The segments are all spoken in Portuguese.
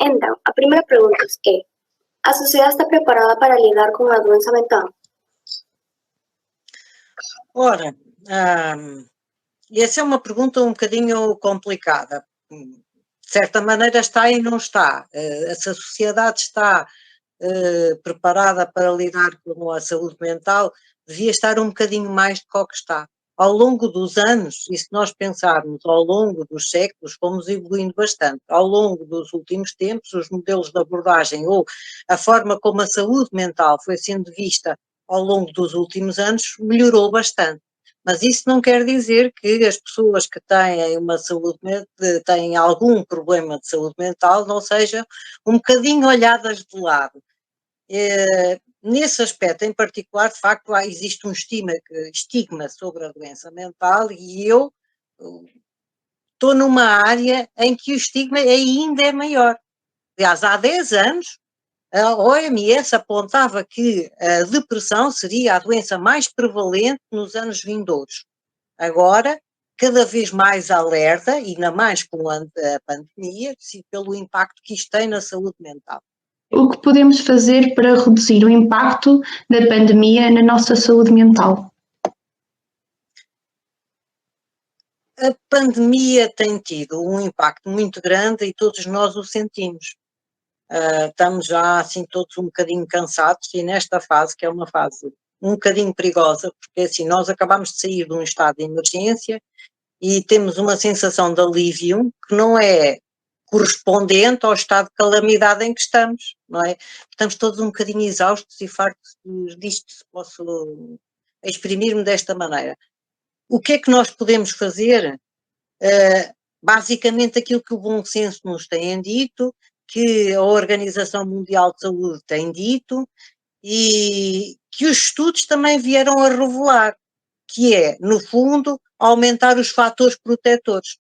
Então, a primeira pergunta é: a sociedade está preparada para lidar com a doença mental? Ora, essa é uma pergunta um bocadinho complicada. De certa maneira está e não está. Se a sociedade está preparada para lidar com a saúde mental, devia estar um bocadinho mais do que está. Ao longo dos anos, e se nós pensarmos ao longo dos séculos, fomos evoluindo bastante. Ao longo dos últimos tempos, os modelos de abordagem ou a forma como a saúde mental foi sendo vista ao longo dos últimos anos melhorou bastante. Mas isso não quer dizer que as pessoas que têm uma saúde, têm algum problema de saúde mental não sejam um bocadinho olhadas de lado. Nesse aspecto em particular, de facto, existe um estigma sobre a doença mental e eu estou numa área em que o estigma ainda é maior. Aliás, há 10 anos, a OMS apontava que a depressão seria a doença mais prevalente nos anos vindouros. Agora, cada vez mais alerta, e ainda mais com a pandemia, pelo impacto que isto tem na saúde mental. O que podemos fazer para reduzir o impacto da pandemia na nossa saúde mental? A pandemia tem tido um impacto muito grande e todos nós o sentimos. Estamos já assim todos um bocadinho cansados e nesta fase, que é uma fase um bocadinho perigosa, porque assim nós acabamos de sair de um estado de emergência e temos uma sensação de alívio que não é correspondente ao estado de calamidade em que estamos, não é? Estamos todos um bocadinho exaustos e fartos disto, se posso exprimir-me desta maneira. O que é que nós podemos fazer? Basicamente aquilo que o bom senso nos tem dito, que a Organização Mundial de Saúde tem dito e que os estudos também vieram a revelar, que é, no fundo, aumentar os fatores protetores,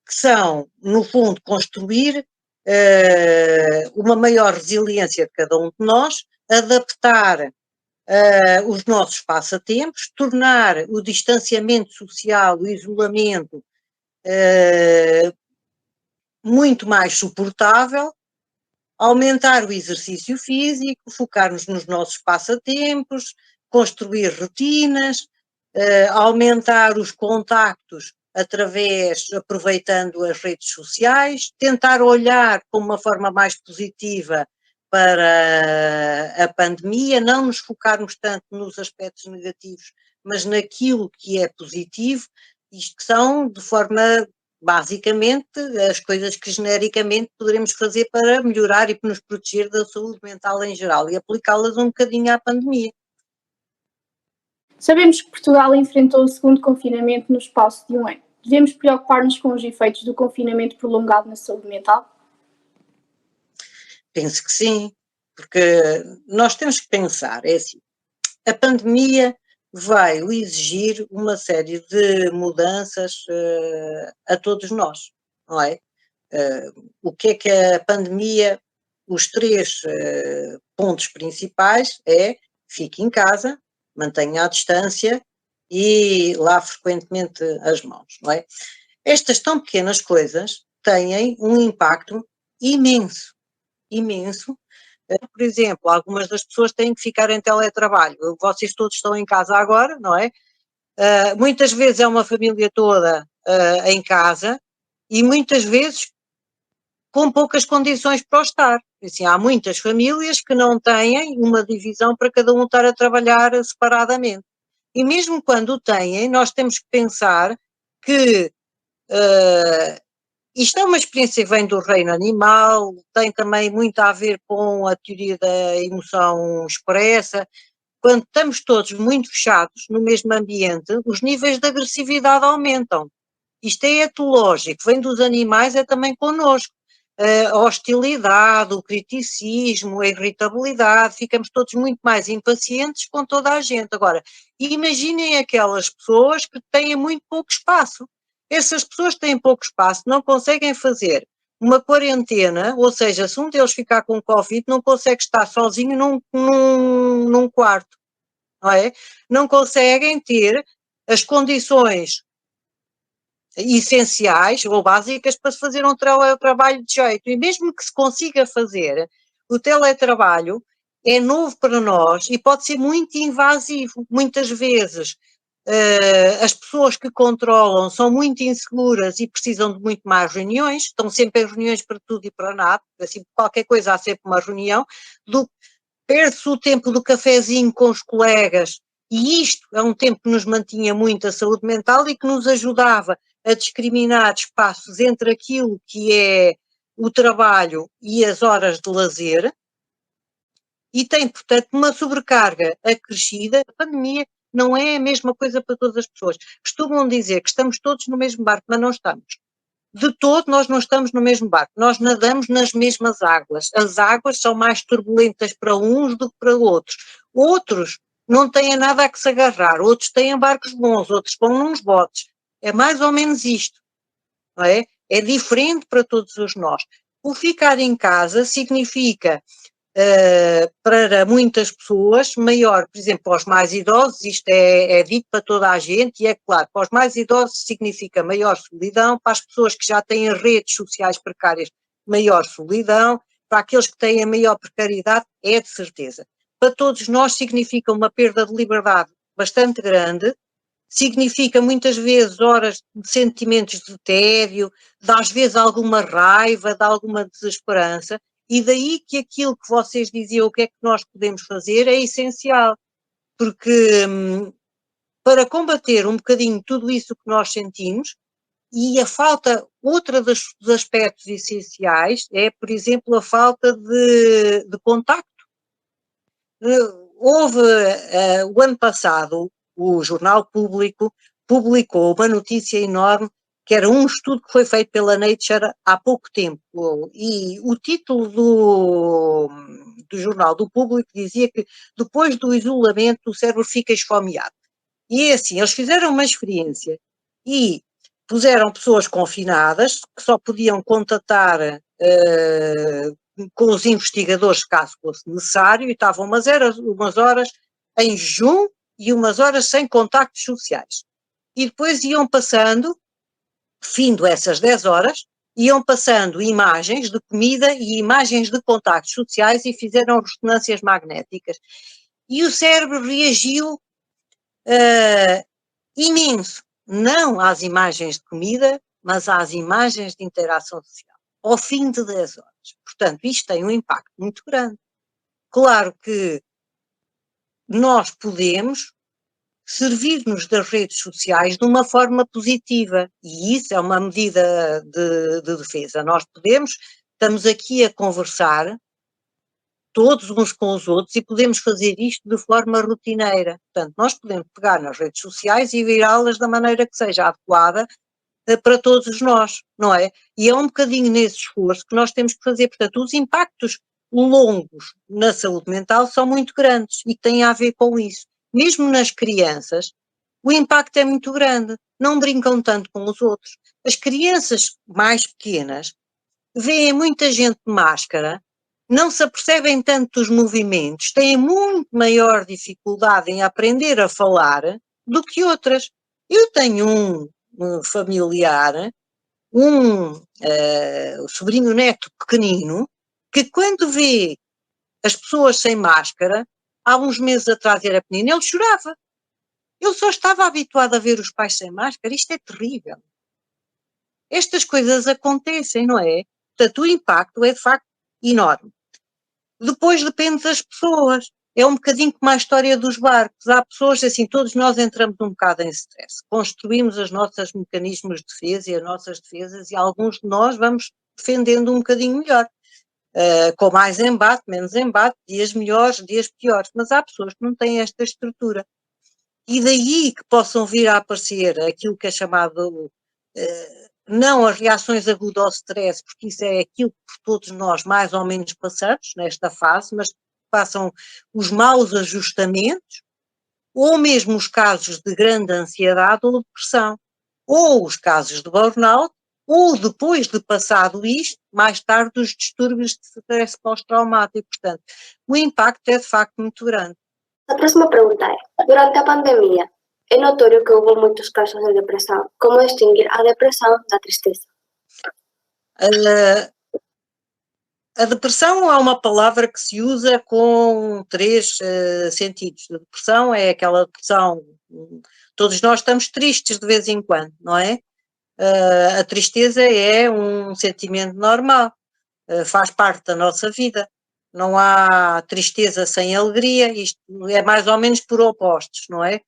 que são, no fundo, construir uma maior resiliência de cada um de nós, adaptar os nossos passatempos, tornar o distanciamento social, o isolamento, muito mais suportável, aumentar o exercício físico, focar-nos nos nossos passatempos, construir rotinas, aumentar os contactos aproveitando as redes sociais, tentar olhar com uma forma mais positiva para a pandemia, não nos focarmos tanto nos aspectos negativos, mas naquilo que é positivo, isto que são, de forma, basicamente, as coisas que genericamente poderemos fazer para melhorar e para nos proteger da saúde mental em geral e aplicá-las um bocadinho à pandemia. Sabemos que Portugal enfrentou o segundo confinamento no espaço de um ano. Devemos preocupar-nos com os efeitos do confinamento prolongado na saúde mental? Penso que sim, porque nós temos que pensar, é assim, a pandemia veio exigir uma série de mudanças a todos nós, não é? O que é a pandemia? Os três pontos principais é: fique em casa, mantenha a distância e lave frequentemente as mãos, não é? Estas tão pequenas coisas têm um impacto imenso, imenso. Por exemplo, algumas das pessoas têm que ficar em teletrabalho. Vocês todos estão em casa agora, não é? Muitas vezes é uma família toda em casa e muitas vezes com poucas condições para o estar. Assim, há muitas famílias que não têm uma divisão para cada um estar a trabalhar separadamente. E mesmo quando têm, nós temos que pensar que isto é uma experiência que vem do reino animal, tem também muito a ver com a teoria da emoção expressa. Quando estamos todos muito fechados no mesmo ambiente, os níveis de agressividade aumentam. Isto é etológico, vem dos animais, é também connosco. A hostilidade, o criticismo, a irritabilidade, ficamos todos muito mais impacientes com toda a gente. Agora, imaginem aquelas pessoas que têm muito pouco espaço. Essas pessoas têm pouco espaço, não conseguem fazer uma quarentena, ou seja, se um deles ficar com Covid, não consegue estar sozinho num quarto, não é? Não conseguem ter as condições essenciais ou básicas para se fazer um trabalho de jeito. E mesmo que se consiga fazer, o teletrabalho é novo para nós e pode ser muito invasivo. Muitas vezes as pessoas que controlam são muito inseguras e precisam de muito mais reuniões, estão sempre em reuniões para tudo e para nada, assim, qualquer coisa há sempre uma reunião, perde-se o tempo do cafezinho com os colegas, e isto é um tempo que nos mantinha muito a saúde mental e que nos ajudava a discriminar espaços entre aquilo que é o trabalho e as horas de lazer, e tem, portanto, uma sobrecarga acrescida. A pandemia não é a mesma coisa para todas as pessoas. Costumam dizer que estamos todos no mesmo barco, mas não estamos. De todo, nós não estamos no mesmo barco. Nós nadamos nas mesmas águas. As águas são mais turbulentas para uns do que para outros. Outros não têm nada a que se agarrar. Outros têm barcos bons. Outros vão nos botes. É mais ou menos isto, não é? É diferente para todos os nós. O ficar em casa significa, para muitas pessoas, maior, por exemplo, para os mais idosos, isto é dito para toda a gente, e é claro, para os mais idosos significa maior solidão, para as pessoas que já têm redes sociais precárias, maior solidão, para aqueles que têm a maior precariedade, é de certeza. Para todos nós significa uma perda de liberdade bastante grande, significa muitas vezes horas de sentimentos de tédio, de às vezes alguma raiva, de alguma desesperança, e daí que aquilo que vocês diziam, o que é que nós podemos fazer, é essencial, porque para combater um bocadinho tudo isso que nós sentimos, e a falta, outra dos aspectos essenciais é, por exemplo, a falta de contacto. Houve, o ano passado, o Jornal Público publicou uma notícia enorme, que era um estudo que foi feito pela Nature há pouco tempo, e o título do Jornal do Público dizia que depois do isolamento o cérebro fica esfomeado. E é assim, eles fizeram uma experiência e puseram pessoas confinadas, que só podiam contatar com os investigadores caso fosse necessário, e estavam umas horas em jejum e umas horas sem contactos sociais. E depois iam passando, findo essas 10 horas, iam passando imagens de comida e imagens de contactos sociais e fizeram ressonâncias magnéticas. E o cérebro reagiu imenso, não às imagens de comida, mas às imagens de interação social, ao fim de 10 horas. Portanto, isto tem um impacto muito grande. Claro que nós podemos servir-nos das redes sociais de uma forma positiva, e isso é uma medida de defesa. Nós estamos aqui a conversar todos uns com os outros e podemos fazer isto de forma rotineira. Portanto, nós podemos pegar nas redes sociais e virá-las da maneira que seja adequada para todos nós, não é? E é um bocadinho nesse esforço que nós temos que fazer. Portanto, os impactos longos na saúde mental são muito grandes e têm a ver com isso. Mesmo nas crianças, o impacto é muito grande. Não brincam tanto com os outros. As crianças mais pequenas veem muita gente de máscara, não se apercebem tanto dos movimentos, têm muito maior dificuldade em aprender a falar do que outras. Eu tenho um familiar, um sobrinho neto pequenino, que quando vê as pessoas sem máscara, há uns meses atrás era pequenino, ele chorava. Ele só estava habituado a ver os pais sem máscara. Isto é terrível. Estas coisas acontecem, não é? Portanto, o impacto é de facto enorme. Depois depende das pessoas. É um bocadinho como a história dos barcos. Há pessoas, assim, todos nós entramos um bocado em stress. Construímos os nossos mecanismos de defesa e as nossas defesas, e alguns de nós vamos defendendo um bocadinho melhor. Com mais embate, menos embate, dias melhores, dias piores. Mas há pessoas que não têm esta estrutura. E daí que possam vir a aparecer aquilo que é chamado... não as reações agudas ao stress, porque isso é aquilo que todos nós mais ou menos passamos nesta fase, mas passam os maus ajustamentos, ou mesmo os casos de grande ansiedade ou depressão, ou os casos de burnout, ou depois de passado isto, mais tarde os distúrbios de stress pós-traumático. Portanto, o impacto é de facto muito grande. A próxima pergunta é: durante a pandemia, É notorio que houve moitos casos de depresión. Como distinguir a depresión da tristeza? A depressão é uma palavra que se usa com três sentidos. A depressão é aquela depressão, todos nós estamos tristes de vez em quando, não é? A tristeza é um sentimento normal, faz parte da nossa vida. Não há tristeza sem alegria, isto é mais ou menos por opostos, não é?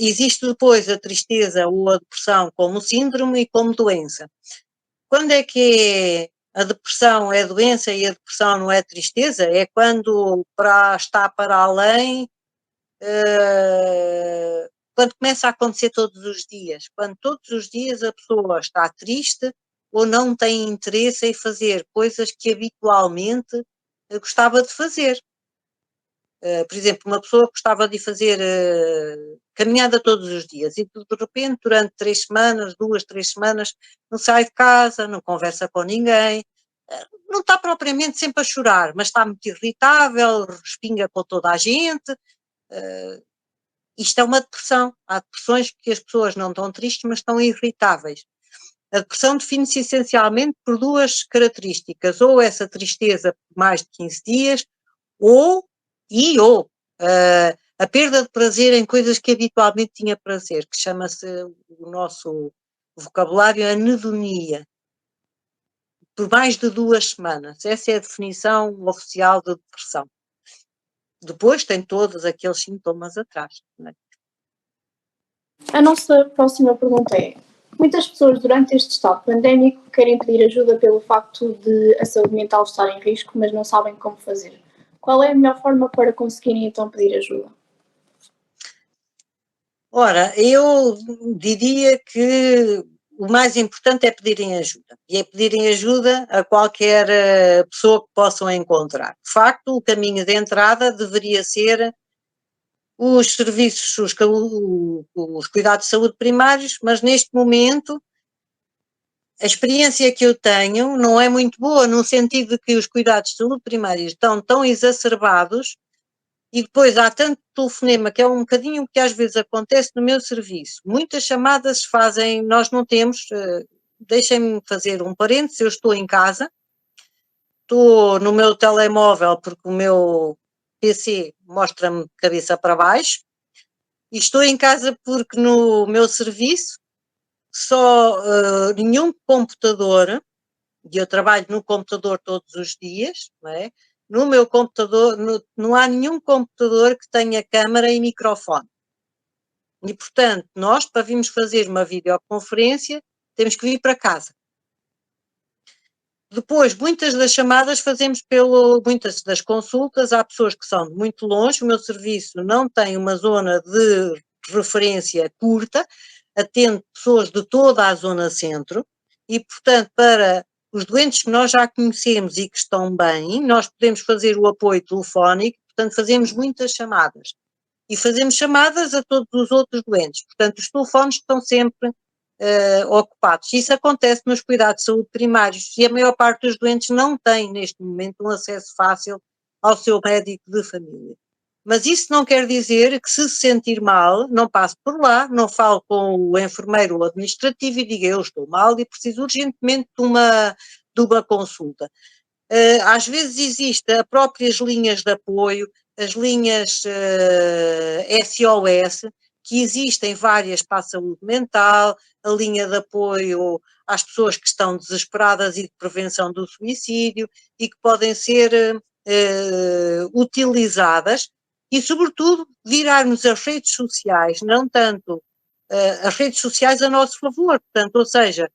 Existe depois a tristeza ou a depressão como síndrome e como doença. Quando é que a depressão é doença e a depressão não é tristeza? É quando está para além, quando começa a acontecer todos os dias, quando todos os dias a pessoa está triste ou não tem interesse em fazer coisas que habitualmente gostava de fazer. Por exemplo, uma pessoa gostava de fazer caminhada todos os dias e de repente durante 3 semanas, 2, 3 semanas, não sai de casa, não conversa com ninguém, não está propriamente sempre a chorar, mas está muito irritável, respinga com toda a gente. Isto é uma depressão. Há depressões que as pessoas não estão tristes, mas estão irritáveis. A depressão define-se essencialmente por duas características, ou essa tristeza por mais de 15 dias, ou a perda de prazer em coisas que habitualmente tinha prazer, que chama-se o nosso vocabulário anedonia, por mais de 2 semanas. Essa é a definição oficial de depressão. Depois tem todos aqueles sintomas atrás. Não é? A nossa próxima pergunta é: muitas pessoas durante este estado pandémico querem pedir ajuda pelo facto de a saúde mental estar em risco, mas não sabem como fazer. Qual é a melhor forma para conseguirem então pedir ajuda? Ora, eu diria que o mais importante é pedirem ajuda. E é pedirem ajuda a qualquer pessoa que possam encontrar. De facto, o caminho de entrada deveria ser os serviços, os cuidados de saúde primários, mas neste momento a experiência que eu tenho não é muito boa, no sentido de que os cuidados de saúde primários estão tão exacerbados e depois há tanto telefonema, que é um bocadinho o que às vezes acontece no meu serviço. Muitas chamadas se fazem, nós não temos, deixem-me fazer um parênteses, eu estou em casa, estou no meu telemóvel porque o meu PC mostra-me cabeça para baixo, e estou em casa porque no meu serviço só nenhum computador, e eu trabalho no computador todos os dias, não é? No meu computador, não há nenhum computador que tenha câmara e microfone. E, portanto, nós, para virmos fazer uma videoconferência, temos que vir para casa. Depois, muitas das chamadas fazemos muitas das consultas, há pessoas que são de muito longe, o meu serviço não tem uma zona de referência curta, atende pessoas de toda a zona centro e, portanto, para os doentes que nós já conhecemos e que estão bem, nós podemos fazer o apoio telefónico, portanto, fazemos muitas chamadas. E fazemos chamadas a todos os outros doentes, portanto, os telefones estão sempre ocupados. Isso acontece nos cuidados de saúde primários e a maior parte dos doentes não tem, neste momento, um acesso fácil ao seu médico de família. Mas isso não quer dizer que, se sentir mal, não passe por lá, não fale com o enfermeiro ou administrativo e diga: eu estou mal e preciso urgentemente de uma consulta. Às vezes existem as próprias linhas de apoio, as linhas SOS, que existem várias para a saúde mental, a linha de apoio às pessoas que estão desesperadas e de prevenção do suicídio e que podem ser utilizadas e, sobretudo, virarmos as redes sociais, não tanto as redes sociais a nosso favor, portanto, ou seja,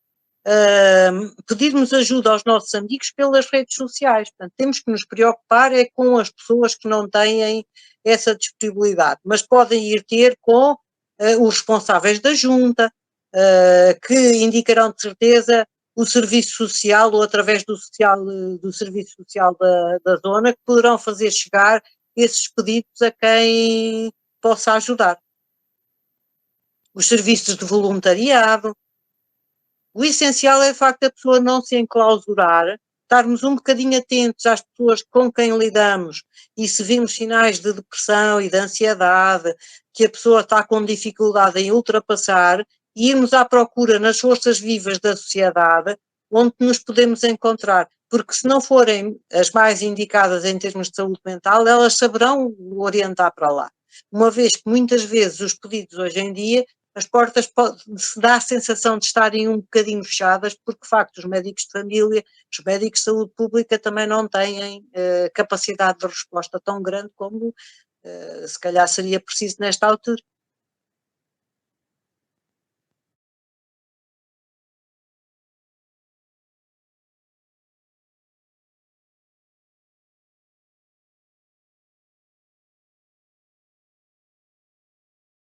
pedirmos ajuda aos nossos amigos pelas redes sociais. Portanto, temos que nos preocupar é com as pessoas que não têm essa disponibilidade, mas podem ir ter com os responsáveis da junta, que indicarão de certeza o serviço social ou através do serviço social da zona, que poderão fazer chegar esses pedidos a quem possa ajudar. Os serviços de voluntariado. O essencial é, de facto, a pessoa não se enclausurar estarmos um bocadinho atentos às pessoas com quem lidamos e se vimos sinais de depressão e de ansiedade, que a pessoa está com dificuldade em ultrapassar, e irmos à procura nas forças vivas da sociedade onde nos podemos encontrar, porque se não forem as mais indicadas em termos de saúde mental, elas saberão orientar para lá. Uma vez que muitas vezes os pedidos hoje em dia, as portas se dá a sensação de estarem um bocadinho fechadas, porque de facto os médicos de família, os médicos de saúde pública também não têm capacidade de resposta tão grande como se calhar seria preciso nesta altura.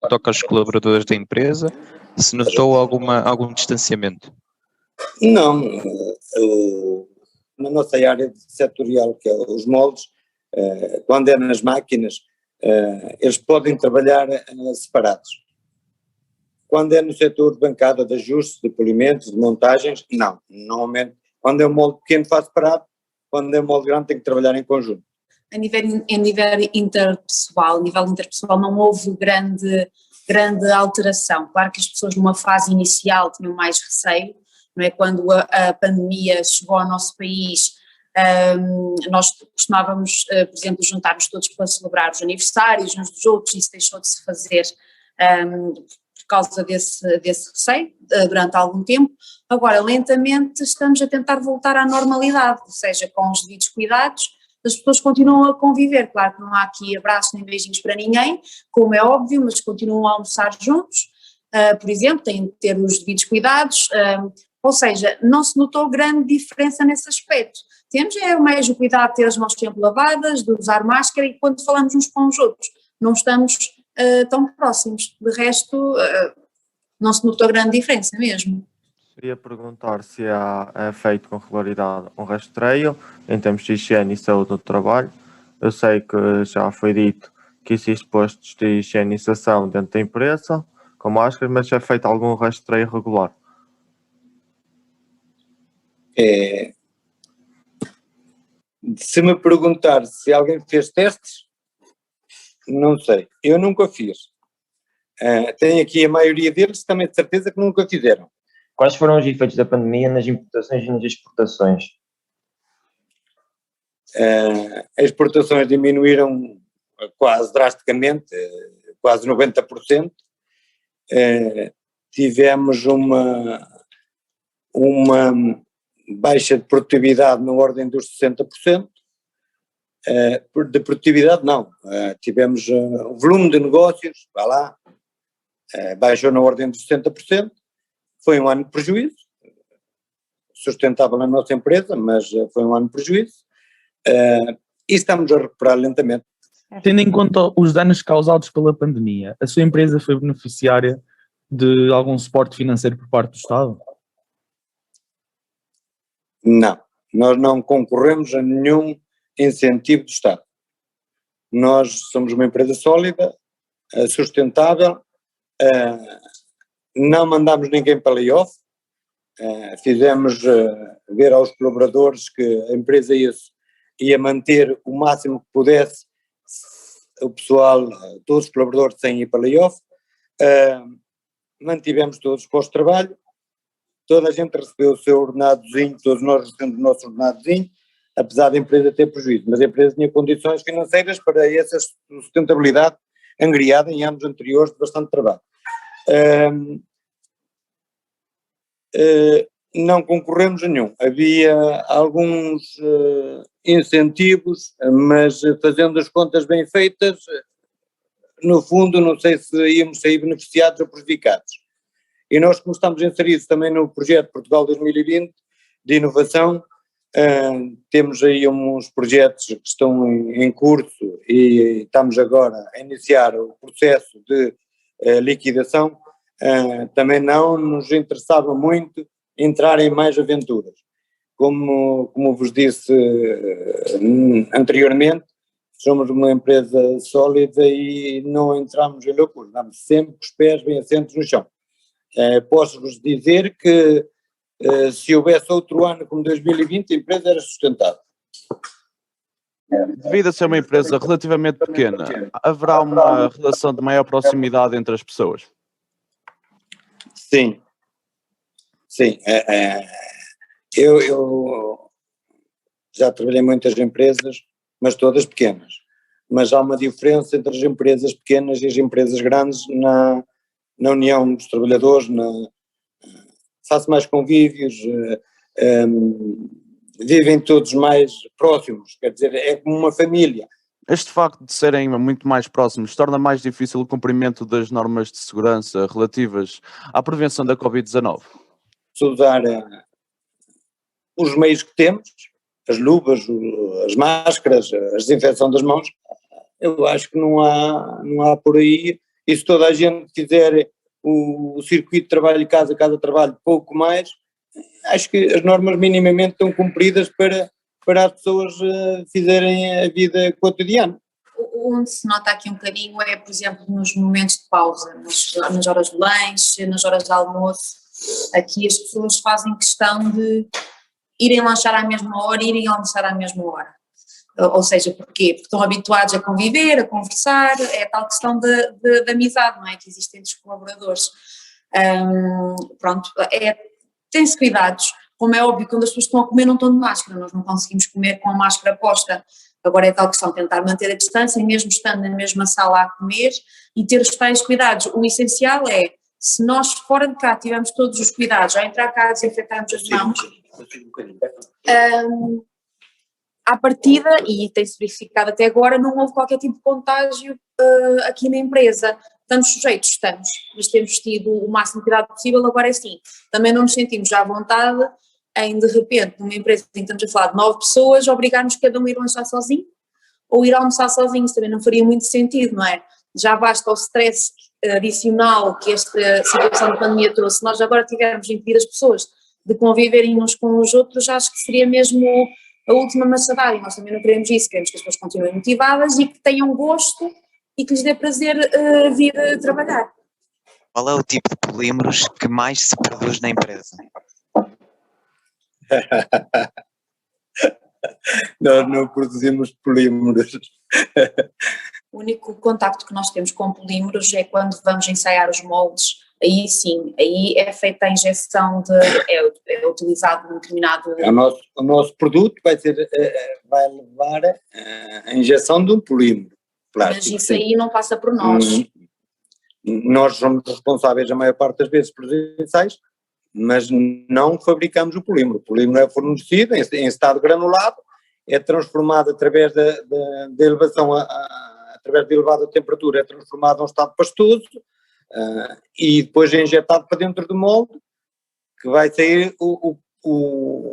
Toca aos colaboradores da empresa, se notou algum distanciamento? Não, na nossa área setorial, que é os moldes, quando é nas máquinas, eles podem trabalhar separados. Quando é no setor de bancada, de ajustes, de polimentos, de montagens, não. Normalmente, quando é um molde pequeno faz separado, quando é um molde grande tem que trabalhar em conjunto. A nível interpessoal não houve grande alteração. Claro que as pessoas numa fase inicial tinham mais receio, não é? Quando a pandemia chegou ao nosso país, nós costumávamos, por exemplo, juntar-nos todos para celebrar os aniversários uns dos outros, e isso deixou de se fazer por causa desse receio durante algum tempo. Agora, lentamente, estamos a tentar voltar à normalidade, ou seja, com os devidos cuidados. As pessoas continuam a conviver, claro que não há aqui abraços nem beijinhos para ninguém, como é óbvio, mas continuam a almoçar juntos, por exemplo, têm de ter os devidos cuidados, ou seja, não se notou grande diferença nesse aspecto. Temos mais o cuidado de ter as mãos sempre lavadas, de usar máscara, e quando falamos uns com os outros, não estamos tão próximos, de resto não se notou grande diferença mesmo. Queria perguntar se é feito com regularidade um rastreio em termos de higiene e saúde no trabalho. Eu sei que já foi dito que existem postos de higienização dentro da empresa, com máscaras, mas é feito algum rastreio regular? Se me perguntar se alguém fez testes, não sei. Eu nunca fiz. Tenho aqui a maioria deles, também de certeza que nunca fizeram. Quais foram os efeitos da pandemia nas importações e nas exportações? As exportações diminuíram quase drasticamente, quase 90%. Tivemos uma baixa de produtividade na ordem dos 60%. De produtividade não, tivemos o volume de negócios, vá lá, baixou na ordem dos 60%. Foi um ano de prejuízo, sustentável na nossa empresa, mas foi um ano de prejuízo, e estamos a recuperar lentamente. Tendo em conta os danos causados pela pandemia, a sua empresa foi beneficiária de algum suporte financeiro por parte do Estado? Não, nós não concorremos a nenhum incentivo do Estado. Nós somos uma empresa sólida, sustentável, não mandamos ninguém para layoff, fizemos ver aos colaboradores que a empresa ia manter o máximo que pudesse o pessoal, todos os colaboradores sem ir para layoff, mantivemos todos os postos de trabalho, toda a gente recebeu o seu ordenadozinho, todos nós recebemos o nosso ordenadozinho, apesar da empresa ter prejuízo, mas a empresa tinha condições financeiras para essa sustentabilidade angriada em anos anteriores de bastante trabalho. Não concorremos a nenhum. Havia alguns incentivos, mas fazendo as contas bem feitas, no fundo não sei se íamos sair beneficiados ou prejudicados. E nós, como estamos inseridos também no projeto Portugal 2020 de inovação, temos aí uns projetos que estão em curso e estamos agora a iniciar o processo de liquidação. Também não nos interessava muito entrar em mais aventuras. Como vos disse anteriormente, somos uma empresa sólida e não entramos em loucura, damos sempre os pés bem assentos no chão. Posso-vos dizer que Se houvesse outro ano como 2020, a empresa era sustentável. Devido a ser uma empresa relativamente pequena, haverá uma relação de maior proximidade entre as pessoas? Sim. Sim. Eu já trabalhei em muitas empresas, mas todas pequenas. Mas há uma diferença entre as empresas pequenas e as empresas grandes na união dos trabalhadores, faço mais convívios, vivem todos mais próximos, quer dizer, é como uma família. Este facto de serem muito mais próximos torna mais difícil o cumprimento das normas de segurança relativas à prevenção da Covid-19? Usar os meios que temos, as luvas, as máscaras, a desinfecção das mãos, eu acho que não há por aí, e se toda a gente fizer o circuito de trabalho casa trabalho pouco mais, acho que as normas minimamente estão cumpridas para as pessoas fizerem a vida cotidiana. Onde se nota aqui um bocadinho é, por exemplo, nos momentos de pausa, nas horas de lanche, nas horas de almoço. Aqui as pessoas fazem questão de irem lanchar à mesma hora e irem almoçar à mesma hora. Ou seja, porquê? Porque estão habituados a conviver, a conversar, é tal questão de amizade, não é? Que existe entre os colaboradores. Pronto, tem-se cuidados. Como é óbvio, quando as pessoas estão a comer não estão de máscara, nós não conseguimos comer com a máscara posta. Agora é tal questão de tentar manter a distância, mesmo estando na mesma sala a comer, e ter os tais cuidados. O essencial é, se nós fora de cá tivermos todos os cuidados, ao entrar cá desinfetarmos as mãos, à partida, e tem-se verificado até agora, não houve qualquer tipo de contágio aqui na empresa. Estamos sujeitos, estamos, mas temos tido o máximo de cuidado possível. Agora é assim, também não nos sentimos já à vontade em, de repente, numa empresa em que estamos a falar de 9 pessoas, obrigarmos cada um a ir lanchar sozinho, ou ir almoçar sozinhos, também não faria muito sentido, não é? Já basta o stress adicional que esta situação de pandemia trouxe. Se nós agora tivermos impedir as pessoas de conviverem uns com os outros, acho que seria mesmo a última maçadada, e nós também não queremos isso, queremos que as pessoas continuem motivadas e que tenham gosto e que lhes dê prazer vir trabalhar. Qual é o tipo de polímeros que mais se produz na empresa? Nós não produzimos polímeros. O único contacto que nós temos com polímeros é quando vamos ensaiar os moldes. Aí sim, aí é feita a injeção é utilizado um determinado... O nosso produto vai levar a injeção de um polímero plástico. Mas isso aí não passa por nós. Nós somos responsáveis a maior parte das vezes pelos ensaios, mas não fabricamos o polímero. O polímero é fornecido em estado granulado, é transformado através da elevação, através de elevada temperatura, é transformado a um estado pastoso, e depois é injetado para dentro do molde, que vai sair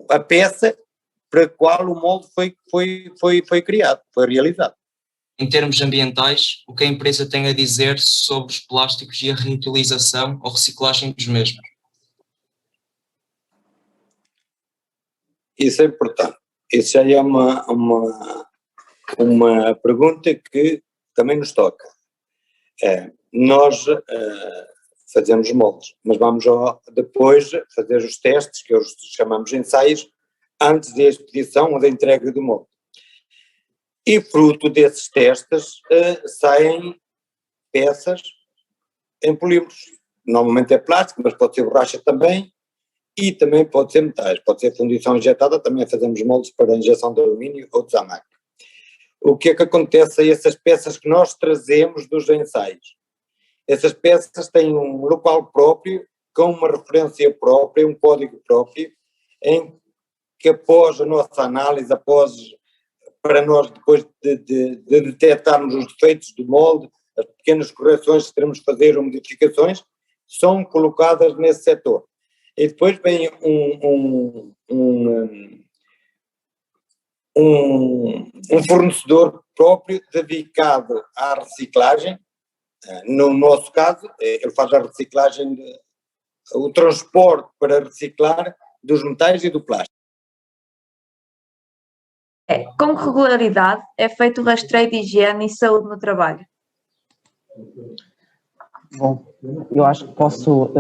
a peça para a qual o molde foi criado, foi realizado. Em termos ambientais, o que a empresa tem a dizer sobre os plásticos e a reutilização ou reciclagem dos mesmos? Isso é importante. Isso já é uma pergunta que também nos toca. Nós fazemos moldes, mas vamos depois fazer os testes, que hoje chamamos de ensaios, antes da expedição ou da entrega do molde. E fruto desses testes saem peças em polímeros. Normalmente é plástico, mas pode ser borracha também, e também pode ser metais, pode ser fundição injetada, também fazemos moldes para injeção de alumínio ou de zamac. O que é que acontece a essas peças que nós trazemos dos ensaios? Essas peças têm um local próprio, com uma referência própria, um código próprio, em que após a nossa análise, para nós depois de detectarmos os defeitos do molde, as pequenas correções que teremos que fazer ou modificações, são colocadas nesse setor. E depois vem um fornecedor próprio dedicado à reciclagem. No nosso caso, ele faz a reciclagem, o transporte para reciclar dos metais e do plástico. Com que regularidade é feito o rastreio de higiene e saúde no trabalho? Bom, eu acho que posso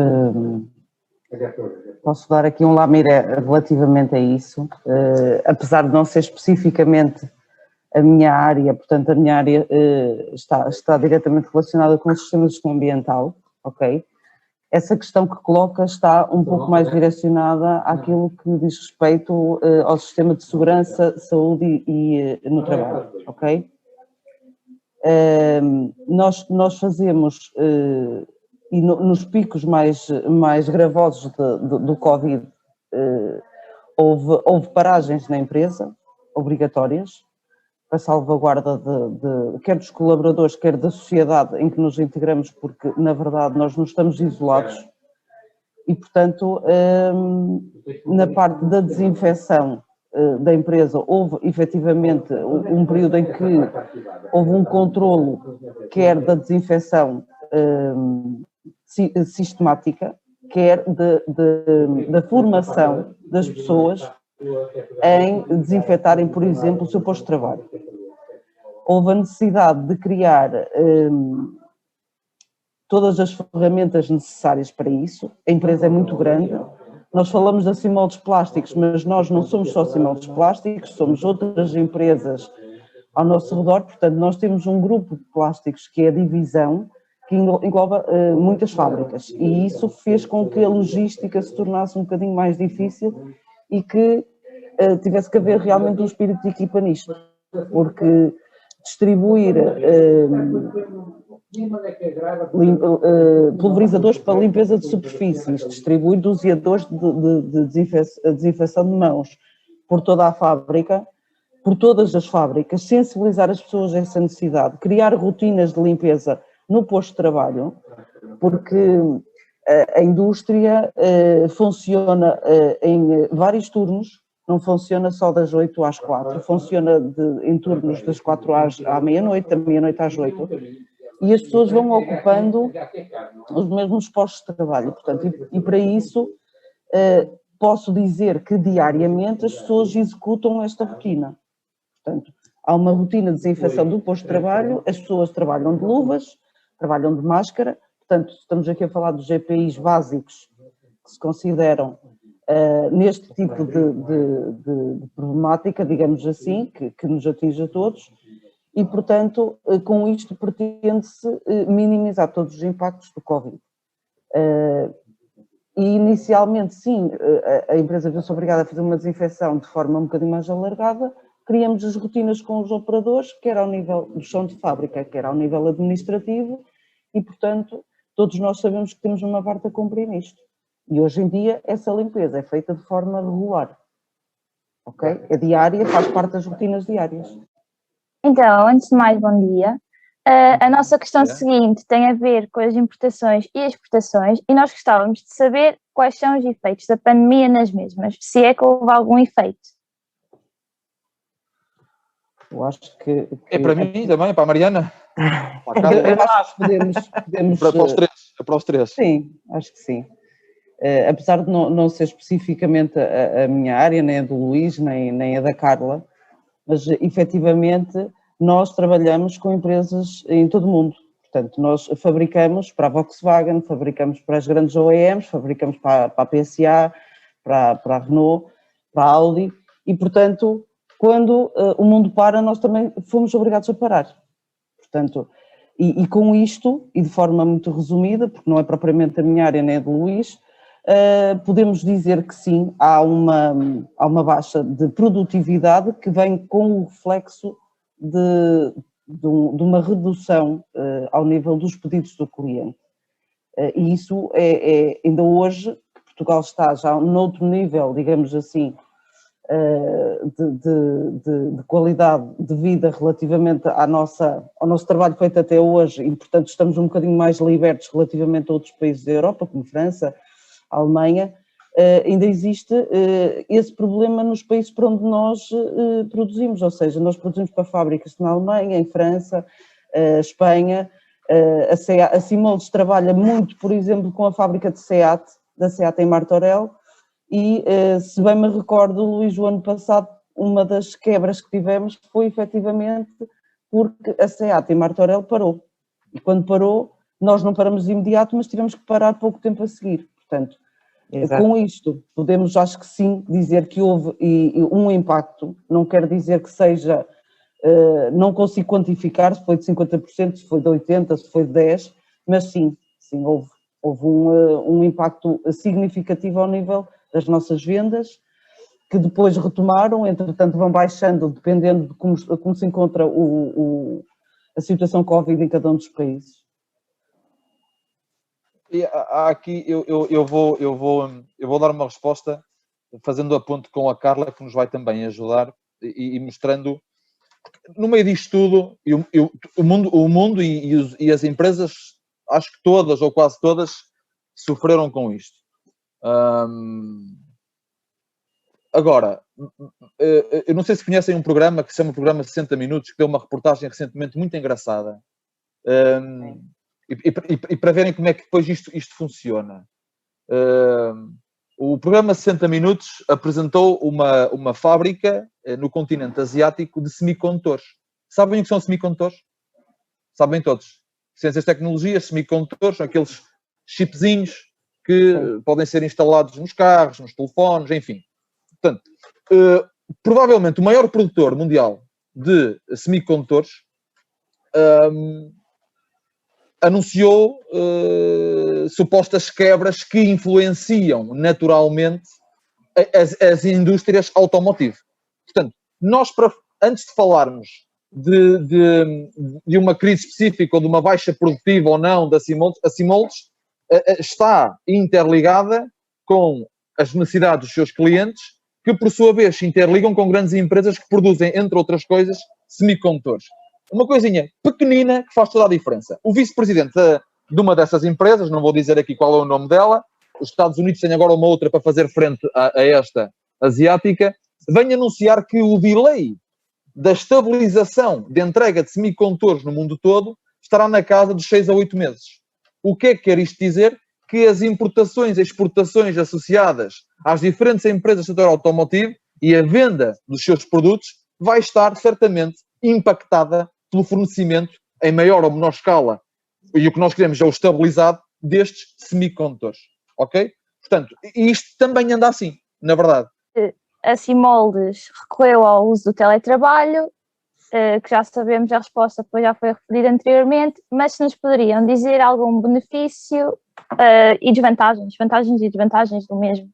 Posso dar aqui um lamiré relativamente a isso, apesar de não ser especificamente a minha área, portanto a minha área está diretamente relacionada com o sistema de gestão ambiental, ok? Essa questão que coloca está um pouco mais direcionada àquilo que diz respeito ao sistema de segurança, saúde e no trabalho, ok? Nós fazemos, e nos picos mais gravosos do Covid, houve paragens na empresa, obrigatórias, para salvaguarda quer dos colaboradores, quer da sociedade em que nos integramos, porque, na verdade, nós não estamos isolados e, portanto, na parte da desinfecção da empresa, houve efetivamente um período em que houve um controlo, quer da desinfecção sistemática, quer da formação das pessoas em desinfetarem, por exemplo, o seu posto de trabalho. Houve a necessidade de criar todas as ferramentas necessárias para isso. A empresa é muito grande. Nós falamos de Simoldes Plásticos, mas nós não somos só Simoldes Plásticos, somos outras empresas ao nosso redor. Portanto, nós temos um grupo de plásticos que é a divisão, que engloba muitas fábricas. E isso fez com que a logística se tornasse um bocadinho mais difícil e que tivesse que haver realmente um espírito de equipa nisto, porque distribuir pulverizadores para limpeza de superfícies, distribuir doseadores de desinfecção de mãos por toda a fábrica, por todas as fábricas, sensibilizar as pessoas a essa necessidade, criar rotinas de limpeza no posto de trabalho, porque a indústria funciona em vários turnos, não funciona só das 8 às 4, funciona em turnos das 4 à meia-noite, da meia-noite às 8, e as pessoas vão ocupando os mesmos postos de trabalho. Portanto, e para isso posso dizer que diariamente as pessoas executam esta rotina. Portanto, há uma rotina de desinfecção do posto de trabalho, as pessoas trabalham de luvas, trabalham de máscara, portanto, estamos aqui a falar dos EPIs básicos que se consideram neste tipo de problemática, digamos assim, que nos atinge a todos, e, portanto, com isto pretende-se minimizar todos os impactos do Covid. E inicialmente, sim, a empresa viu-se obrigada a fazer uma desinfecção de forma um bocadinho mais alargada, criamos as rotinas com os operadores, quer ao nível do chão de fábrica, quer ao nível administrativo, e, portanto, todos nós sabemos que temos uma parte a cumprir nisto. E hoje em dia essa limpeza é feita de forma regular, ok? É diária, faz parte das rotinas diárias. Então, antes de mais, bom dia. A nossa questão seguinte tem a ver com as importações e exportações e nós gostávamos de saber quais são os efeitos da pandemia nas mesmas, se é que houve algum efeito. Eu acho que é para mim também, para a Mariana. Eu acho que podemos para os três. Sim, acho que sim. Apesar de não ser especificamente a minha área, nem a do Luís, nem a da Carla, mas efetivamente nós trabalhamos com empresas em todo o mundo. Portanto, nós fabricamos para a Volkswagen, fabricamos para as grandes OEMs, fabricamos para a PSA, para a Renault, para a Audi, e portanto, quando o mundo para, nós também fomos obrigados a parar. Portanto, e com isto, e de forma muito resumida, porque não é propriamente a minha área nem a do Luís, podemos dizer que sim, há uma baixa de produtividade que vem com o reflexo de uma redução ao nível dos pedidos do cliente. E isso ainda hoje, que Portugal está já noutro nível, digamos assim, de qualidade de vida relativamente ao nosso trabalho feito até hoje, e portanto estamos um bocadinho mais libertos relativamente a outros países da Europa, como França, a Alemanha, ainda existe esse problema nos países para onde nós produzimos, ou seja, nós produzimos para fábricas na Alemanha, em França, Espanha, a Simoldes trabalha muito, por exemplo, com a fábrica da SEAT em Martorell, e se bem me recordo, Luís, o ano passado, uma das quebras que tivemos foi efetivamente porque a SEAT em Martorell parou, e quando parou, nós não paramos de imediato, mas tivemos que parar pouco tempo a seguir. Portanto, Exato. Com isto, podemos, acho que sim, dizer que houve um impacto, não quer dizer que seja, não consigo quantificar se foi de 50%, se foi de 80%, se foi de 10%, mas sim, houve um impacto significativo ao nível das nossas vendas, que depois retomaram, entretanto vão baixando, dependendo de como se encontra a situação Covid em cada um dos países. E aqui eu vou dar uma resposta fazendo a ponte com a Carla, que nos vai também ajudar e mostrando, no meio disto tudo, o mundo e as empresas, acho que todas ou quase todas, sofreram com isto. Agora, eu não sei se conhecem um programa que se chama Programa 60 Minutos, que deu uma reportagem recentemente muito engraçada. E para verem como é que depois isto funciona. O programa 60 Minutos apresentou uma fábrica no continente asiático de semicondutores. Sabem o que são semicondutores? Sabem todos. Ciências, tecnologias, semicondutores, são aqueles chipzinhos que podem ser instalados nos carros, nos telefones, enfim. Portanto, provavelmente o maior produtor mundial de semicondutores anunciou supostas quebras que influenciam naturalmente as indústrias automotive. Portanto, nós, antes de falarmos de uma crise específica ou de uma baixa produtiva ou não da Simoldes, está interligada com as necessidades dos seus clientes, que por sua vez se interligam com grandes empresas que produzem, entre outras coisas, semicondutores. Uma coisinha pequenina que faz toda a diferença. O vice-presidente de uma dessas empresas, não vou dizer aqui qual é o nome dela, os Estados Unidos têm agora uma outra para fazer frente a esta asiática, vem anunciar que o delay da estabilização de entrega de semicondutores no mundo todo estará na casa dos 6 a 8 meses. O que é que quer isto dizer? Que as importações e exportações associadas às diferentes empresas do setor automotivo e a venda dos seus produtos vai estar certamente impactada pelo fornecimento em maior ou menor escala, e o que nós queremos é o estabilizado destes semicondutores, ok? Portanto, isto também anda assim, na verdade. A Simoldes recorreu ao uso do teletrabalho, que já sabemos a resposta, pois já foi referida anteriormente, mas se nos poderiam dizer algum benefício e desvantagens, vantagens e desvantagens do mesmo?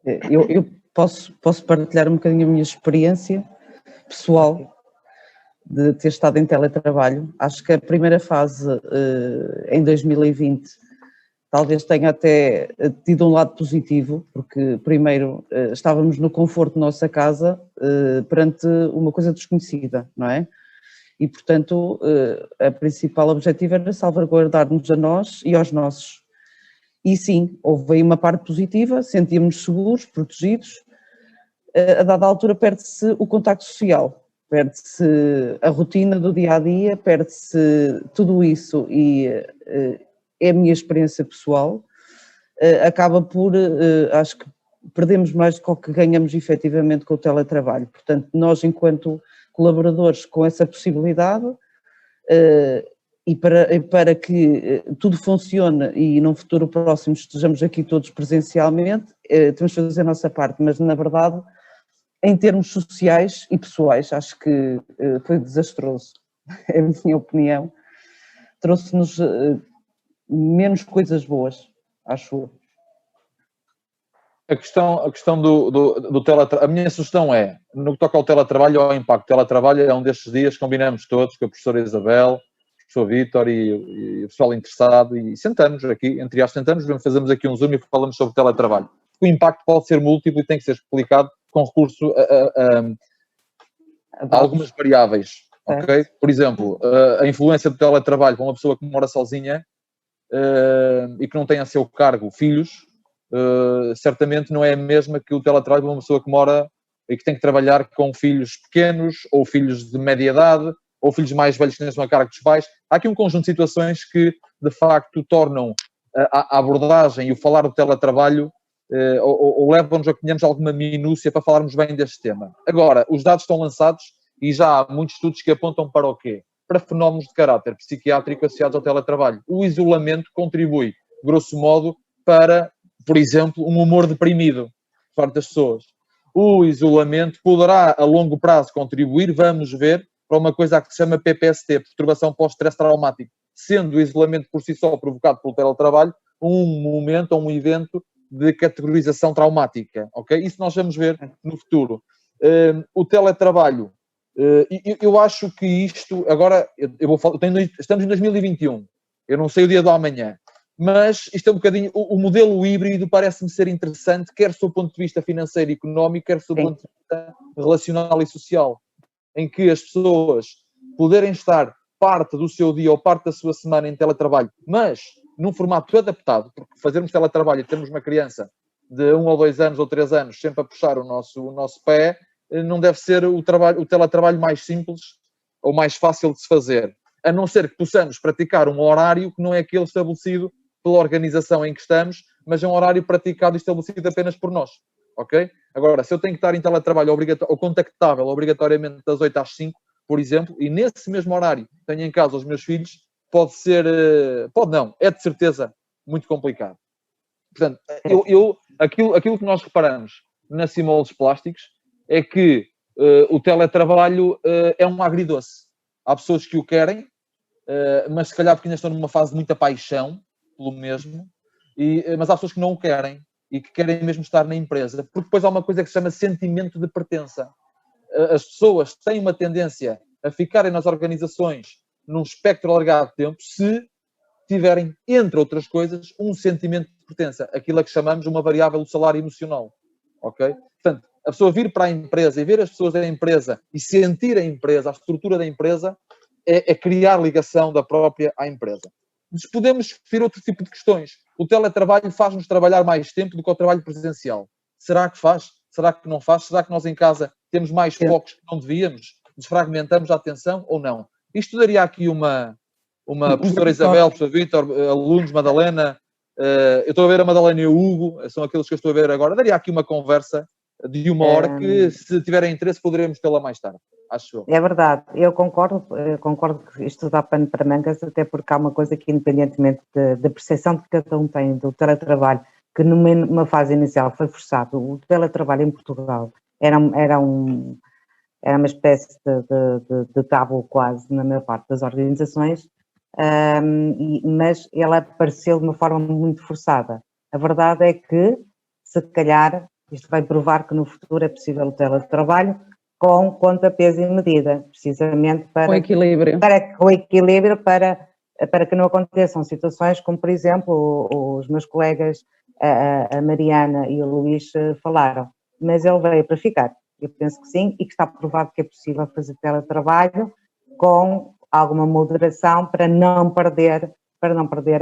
Eu posso partilhar um bocadinho a minha experiência pessoal de ter estado em teletrabalho. Acho que a primeira fase, em 2020, talvez tenha até tido um lado positivo, porque primeiro estávamos no conforto da nossa casa perante uma coisa desconhecida, não é? E, portanto, a principal objetivo era salvaguardar-nos a nós e aos nossos. E sim, houve aí uma parte positiva, sentíamos-nos seguros, protegidos. A dada altura perde-se o contacto social, perde-se a rotina do dia-a-dia, perde-se tudo isso e é a minha experiência pessoal. Acaba por, acho que perdemos mais do que ganhamos efetivamente com o teletrabalho. Portanto, nós enquanto colaboradores com essa possibilidade e para que tudo funcione e num futuro próximo estejamos aqui todos presencialmente, temos de fazer a nossa parte, mas na verdade, em termos sociais e pessoais, acho que foi desastroso, é a minha opinião, trouxe-nos menos coisas boas, acho eu. A questão do teletrabalho, a minha sugestão é, no que toca ao teletrabalho, ao impacto. O teletrabalho é um destes dias, combinamos todos com a professora Isabel, o professor Vítor e o pessoal interessado e sentamos aqui, entre as sentamos, fazemos aqui um zoom e falamos sobre o teletrabalho. O impacto pode ser múltiplo e tem que ser explicado com recurso a algumas variáveis, ok? Por exemplo, a influência do teletrabalho para uma pessoa que mora sozinha e que não tem a seu cargo filhos, certamente não é a mesma que o teletrabalho para uma pessoa que mora e que tem que trabalhar com filhos pequenos ou filhos de média idade ou filhos mais velhos que não são a cargo dos pais. Há aqui um conjunto de situações que de facto tornam a abordagem e o falar do teletrabalho ou levam-nos a que tenhamos alguma minúcia para falarmos bem deste tema. Agora, os dados estão lançados e já há muitos estudos que apontam para o quê? Para fenómenos de caráter psiquiátrico associados ao teletrabalho. O isolamento contribui grosso modo, para, por exemplo, um humor deprimido por parte das pessoas. O isolamento poderá, a longo prazo, contribuir, vamos ver, para uma coisa que se chama PPST, perturbação pós-stress traumático, sendo o isolamento por si só provocado pelo teletrabalho um momento ou um evento de categorização traumática, ok? Isso nós vamos ver no futuro. O teletrabalho, eu acho que isto, agora, estamos em 2021, eu não sei o dia do amanhã, mas isto é um bocadinho, o modelo híbrido parece-me ser interessante, quer do ponto de vista financeiro e económico, quer do ponto de vista relacional e social, em que as pessoas poderem estar parte do seu dia ou parte da sua semana em teletrabalho, mas num formato adaptado, porque fazermos teletrabalho e termos uma criança de 1 ou 2 anos ou 3 anos sempre a puxar o nosso pé, não deve ser o teletrabalho mais simples ou mais fácil de se fazer, a não ser que possamos praticar um horário que não é aquele estabelecido pela organização em que estamos, mas é um horário praticado e estabelecido apenas por nós, ok? Agora, se eu tenho que estar em teletrabalho ou contactável obrigatoriamente das 8 às 5, por exemplo, e nesse mesmo horário tenho em casa os meus filhos, pode ser, pode não, é de certeza muito complicado. Portanto, aquilo que nós reparamos na Simoldes Plásticos é que o teletrabalho é um agridoce. Há pessoas que o querem, mas se calhar porque ainda estão numa fase de muita paixão pelo mesmo, mas há pessoas que não o querem e que querem mesmo estar na empresa, porque depois há uma coisa que se chama sentimento de pertença. As pessoas têm uma tendência a ficarem nas organizações num espectro alargado de tempo se tiverem, entre outras coisas, um sentimento de pertença, aquilo a que chamamos uma variável do salário emocional, ok? Portanto, a pessoa vir para a empresa e ver as pessoas da empresa e sentir a empresa, a estrutura da empresa, é criar ligação da própria à empresa. Mas podemos ver outro tipo de questões. O teletrabalho faz-nos trabalhar mais tempo do que o trabalho presencial. Será que faz? Será que não faz? Será que nós em casa temos mais focos que não devíamos? Desfragmentamos a atenção ou não? Isto daria aqui uma professora Isabel, professor Vítor, alunos, Madalena, eu estou a ver a Madalena e o Hugo, são aqueles que eu estou a ver agora. Daria aqui uma conversa de 1 hora que, se tiverem interesse, poderemos tê-la mais tarde. Acho eu. É verdade, eu concordo que isto dá pano para mangas, até porque há uma coisa que, independentemente da percepção que cada um tem do teletrabalho, que numa fase inicial foi forçado, o teletrabalho em Portugal era uma espécie de tabu quase na maior parte das organizações, mas ela apareceu de uma forma muito forçada. A verdade é que, se calhar, isto vai provar que no futuro é possível o teletrabalho com contrapeso e medida, precisamente para o equilíbrio, para que não aconteçam situações como, por exemplo, os meus colegas, a Mariana e o Luís falaram, mas ele veio para ficar. Eu penso que sim, e que está provado que é possível fazer teletrabalho com alguma moderação para não perder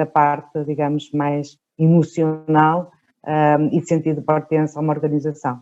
a parte, digamos, mais emocional e de sentido de pertença a uma organização.